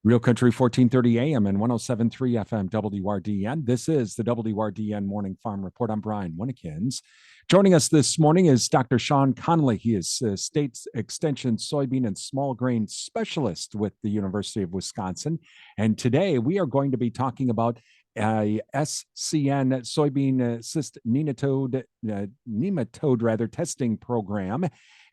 Real Country 1430 AM and 107.3 FM WRDN. This is the WRDN Morning Farm Report. I'm Brian Winnekins. Joining us this morning is Dr. Shawn Conley. He is a state extension soybean and small grain specialist with the University of Wisconsin. And today we are going to be talking about a SCN soybean cyst nematode testing program.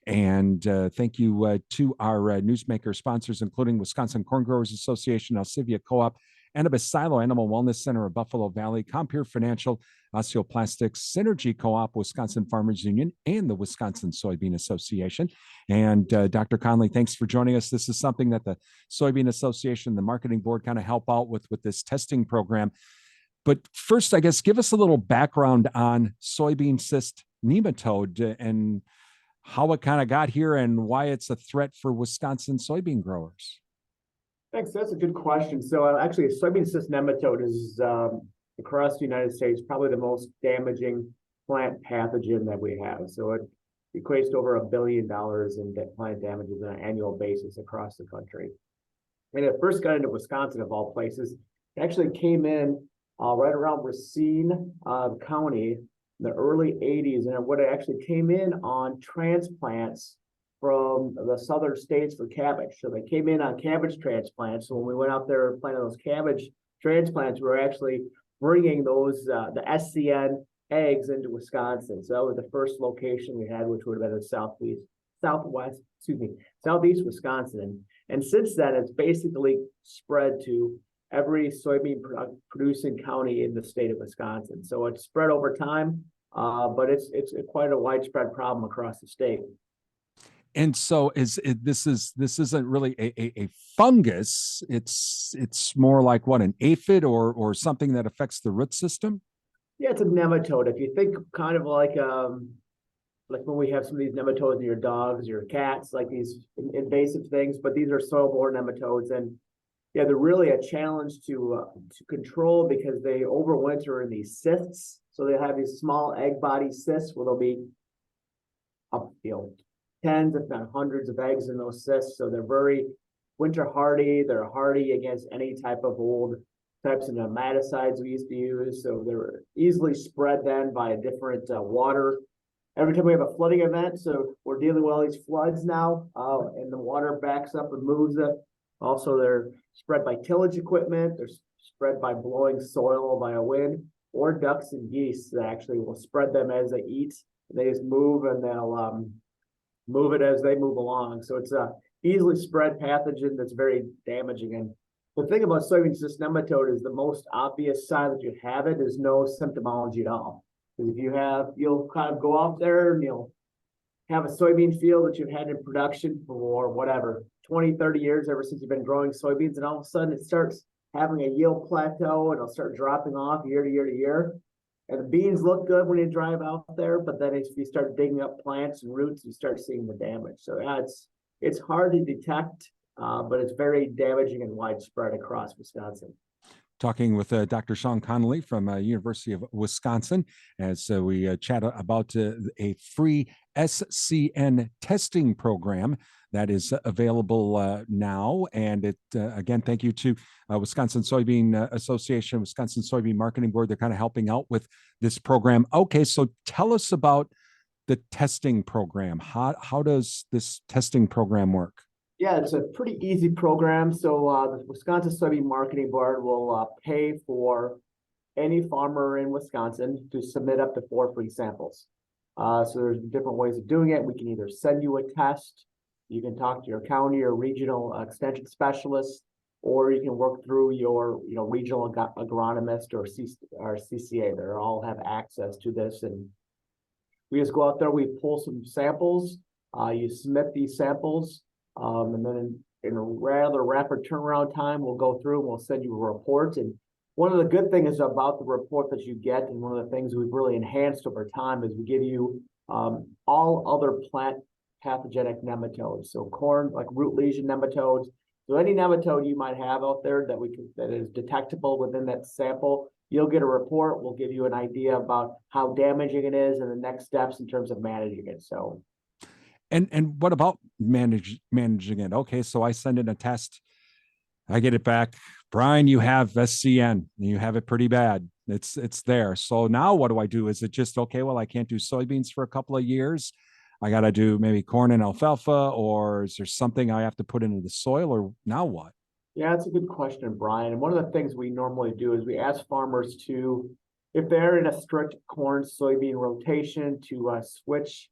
And thank you to our newsmaker sponsors, including Wisconsin Corn Growers Association, Alcivia Co-op, Annabis Silo Animal Wellness Center of Buffalo Valley, Compeer Financial, Osteoplastics, Synergy Co-op, Wisconsin Farmers Union, and the Wisconsin Soybean Association. And Dr. Conley, thanks for joining us. This is something that the Soybean Association, the marketing board kind of help out with this testing program. But first, I guess, give us a little background on soybean cyst nematode and how it kind of got here and why it's a threat for Wisconsin soybean growers. Thanks. That's a good question. So actually, soybean cyst nematode is across the United States probably the most damaging plant pathogen that we have. So it equates to over $1 billion in plant damages on an annual basis across the country. And it first got into Wisconsin, of all places. It actually came in right around Racine County in the early 80s, and what it actually came in on transplants from the southern states for cabbage. So they came in on cabbage transplants. So when we went out there planting those cabbage transplants, we were actually bringing those the SCN eggs into Wisconsin. So that was the first location we had, which would have been in southeast Wisconsin. And since then, it's basically spread to every soybean producing county in the state of Wisconsin. So it's spread over time, but it's quite a widespread problem across the state. And so this isn't really a fungus. It's more like what, an aphid or something that affects the root system? Yeah, it's a nematode. If you think kind of like when we have some of these nematodes in your dogs, your cats, like these invasive things, but these are soil-borne nematodes. And yeah, they're really a challenge to control because they overwinter in these cysts. So they have these small egg body cysts where there'll be, tens, if not hundreds of eggs in those cysts. So they're very winter hardy. They're hardy against any type of old types of nematicides we used to use. So they're easily spread then by a different water. Every time we have a flooding event, so we're dealing with all these floods now, and the water backs up and moves it. Also, they're spread by tillage equipment. They're spread by blowing soil by a wind, or ducks and geese that actually will spread them as they eat. They just move, and they'll move it as they move along. So it's a easily spread pathogen that's very damaging. And the thing about soybean cyst nematode is the most obvious sign that you have it is no symptomology at all. Because if you'll kind of go out there and you'll have a soybean field that you've had in production for whatever, 20, 30 years, ever since you've been growing soybeans, and all of a sudden it starts having a yield plateau and it'll start dropping off year to year to year. And the beans look good when you drive out there, but then if you start digging up plants and roots, you start seeing the damage. So yeah, it's hard to detect, but it's very damaging and widespread across Wisconsin. Talking with Dr. Shawn Conley from University of Wisconsin as we chat about a free SCN testing program that is available now. And it again, thank you to Wisconsin Soybean Association, Wisconsin Soybean Marketing Board. They're kind of helping out with this program. Okay, so tell us about the testing program. How does this testing program work? Yeah, it's a pretty easy program. So the Wisconsin Soybean Marketing Board will pay for any farmer in Wisconsin to submit up to 4 free samples. So there's different ways of doing it. We can either send you a test, you can talk to your county or regional extension specialist, or you can work through your regional agronomist or CCA. They all have access to this. And we just go out there, we pull some samples, you submit these samples, and then in a rather rapid turnaround time, we'll go through and we'll send you a report. And one of the good things about the report that you get, and one of the things we've really enhanced over time, is we give you all other plant pathogenic nematodes. So corn, like root lesion nematodes. So any nematode you might have out there that is detectable within that sample, you'll get a report. We'll give you an idea about how damaging it is and the next steps in terms of managing it. So And what about managing it? Okay, so I send in a test. I get it back. Brian, you have SCN. You have it pretty bad. It's there. So now what do I do? Is it just okay? Well, I can't do soybeans for a couple of years. I got to do maybe corn and alfalfa, or is there something I have to put into the soil, or now what? Yeah, that's a good question, Brian. And one of the things we normally do is we ask farmers to, if they're in a strict corn soybean rotation, to switch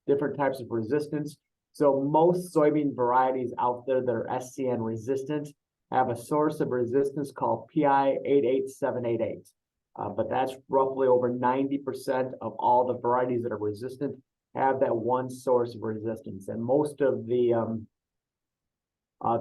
different types of resistance. So most soybean varieties out there that are SCN resistant have a source of resistance called PI 88788. But that's roughly over 90% of all the varieties that are resistant have that one source of resistance. And most of uh,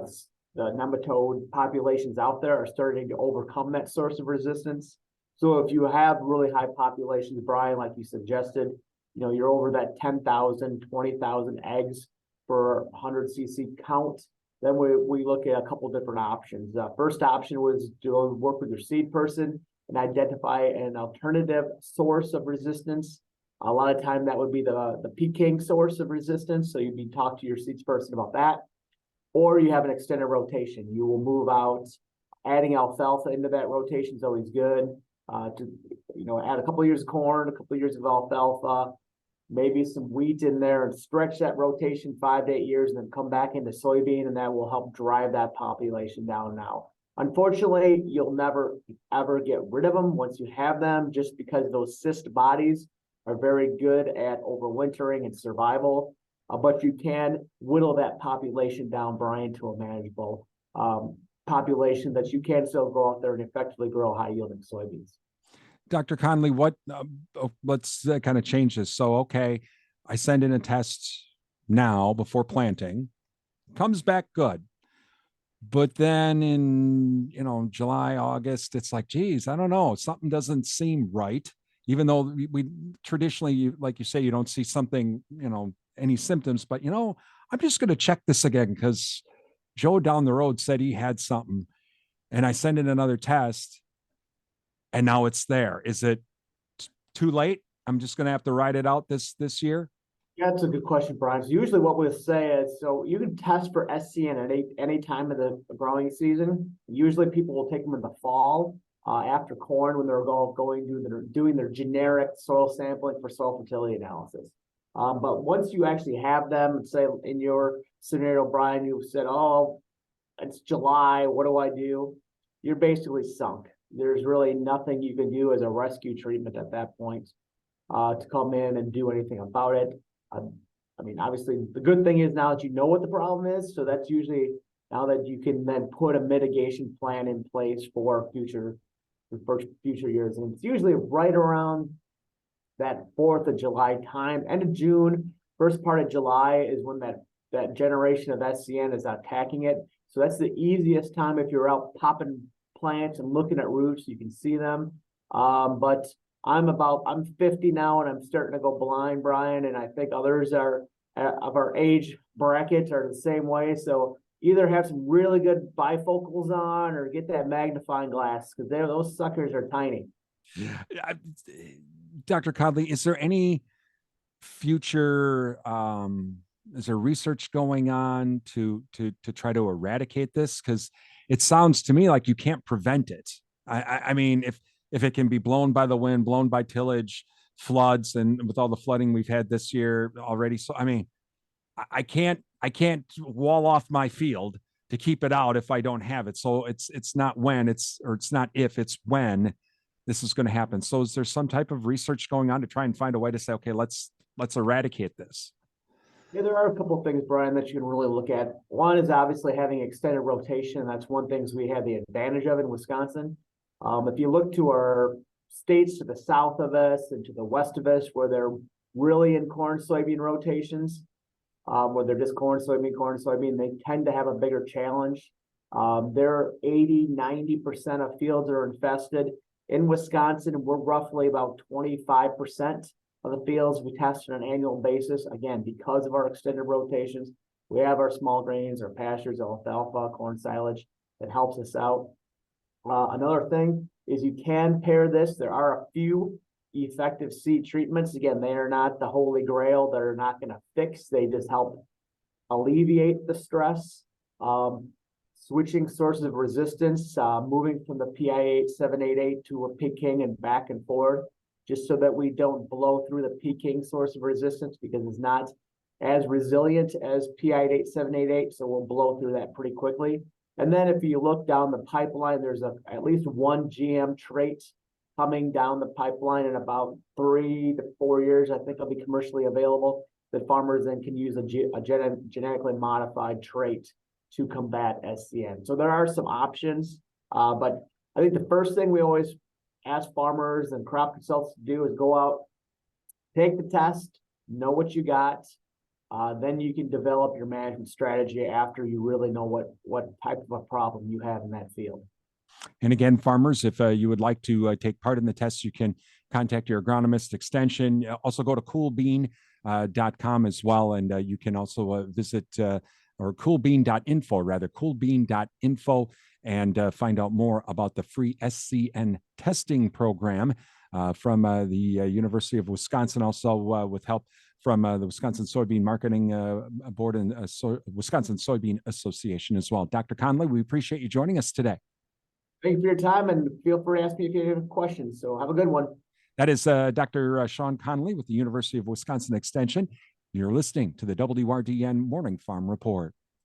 the nematode populations out there are starting to overcome that source of resistance. So if you have really high populations, Brian, like you suggested, you're over that 10,000, 20,000 eggs for 100 cc count, then we look at a couple different options. First option was to work with your seed person and identify an alternative source of resistance. A lot of time that would be the Peking source of resistance. So you'd be talk to your seeds person about that. Or you have an extended rotation. You will move out. Adding alfalfa into that rotation is always good. Add a couple of years of corn, a couple of years of alfalfa, maybe some wheat in there, and stretch that rotation 5 to 8 years, and then come back into soybean, and that will help drive that population down. Now, unfortunately, you'll never ever get rid of them once you have them, just because those cyst bodies are very good at overwintering and survival. But you can whittle that population down, Brian, to a manageable population that you can still go out there and effectively grow high yielding soybeans. Dr. Conley, what? Let's kind of change this. So, okay, I send in a test now before planting, comes back good. But then in July, August, it's like, geez, I don't know, something doesn't seem right. Even though we traditionally, like you say, you don't see something, any symptoms, but I'm just going to check this again because Joe down the road said he had something, and I send in another test, and now it's there. Is it too late? I'm just going to have to ride it out this year. Yeah, that's a good question, Brian. So usually what we'll say is, so you can test for SCN at any time of the growing season. Usually people will take them in the fall after corn when they're doing their generic soil sampling for soil fertility analysis. But once you actually have them, say in your scenario, Brian, you said, oh, it's July, what do I do? You're basically sunk. There's really nothing you can do as a rescue treatment at that point to come in and do anything about it. Obviously, the good thing is now that you know what the problem is, so that's usually now that you can then put a mitigation plan in place for future years. And it's usually right around that 4th of July time, end of June, first part of July is when that generation of SCN is attacking it. So that's the easiest time if you're out popping plants and looking at roots, you can see them. But I'm 50 now and I'm starting to go blind, Brian, and I think others are of our age bracket are the same way. So either have some really good bifocals on or get that magnifying glass because those suckers are tiny. Dr. Conley, is there any future is there research going on to try to eradicate this? Because it sounds to me like you can't prevent it. I mean, if it can be blown by the wind, blown by tillage, floods, and with all the flooding we've had this year already. So I mean, I can't wall off my field to keep it out if I don't have it. So it's not when it's not if, it's when this is going to happen. So is there some type of research going on to try and find a way to say, okay, let's eradicate this? Yeah, there are a couple of things, Brian, that you can really look at. One is obviously having extended rotation. That's one thing we have the advantage of in Wisconsin. If you look to our states to the south of us and to the west of us, where they're really in corn soybean rotations, where they're just corn soybean, they tend to have a bigger challenge. They're 80-90% of fields are infested. In Wisconsin, we're roughly about 25% of the fields we test on an annual basis. Again, because of our extended rotations, we have our small grains, our pastures, alfalfa, corn silage that helps us out. Another thing is you can pair this. There are a few effective seed treatments. Again, they are not the holy grail. They're not going to fix. They just help alleviate the stress. switching sources of resistance, moving from the PI8 788 to a Peking and back and forth, just so that we don't blow through the Peking source of resistance because it's not as resilient as PI8 788, so we'll blow through that pretty quickly. And then if you look down the pipeline, there's at least one GM trait coming down the pipeline in about 3 to 4 years. I think it'll be commercially available that farmers then can use a genetically modified trait to combat SCN. So there are some options, but I think the first thing we always ask farmers and crop consultants to do is go out, take the test, know what you got. Then you can develop your management strategy after you really know what type of a problem you have in that field. And again, farmers, if you would like to take part in the tests, you can contact your agronomist extension. Also go to coolbean.com as well. And you can also visit or coolbean.info, rather, coolbean.info, and find out more about the free SCN testing program from the University of Wisconsin, also with help from the Wisconsin Soybean Marketing Board and Wisconsin Soybean Association as well. Dr. Conley, we appreciate you joining us today. Thank you for your time, and feel free to ask me if you have questions. So have a good one. That is Dr. Shawn Conley with the University of Wisconsin Extension. You're listening to the WRDN Morning Farm Report.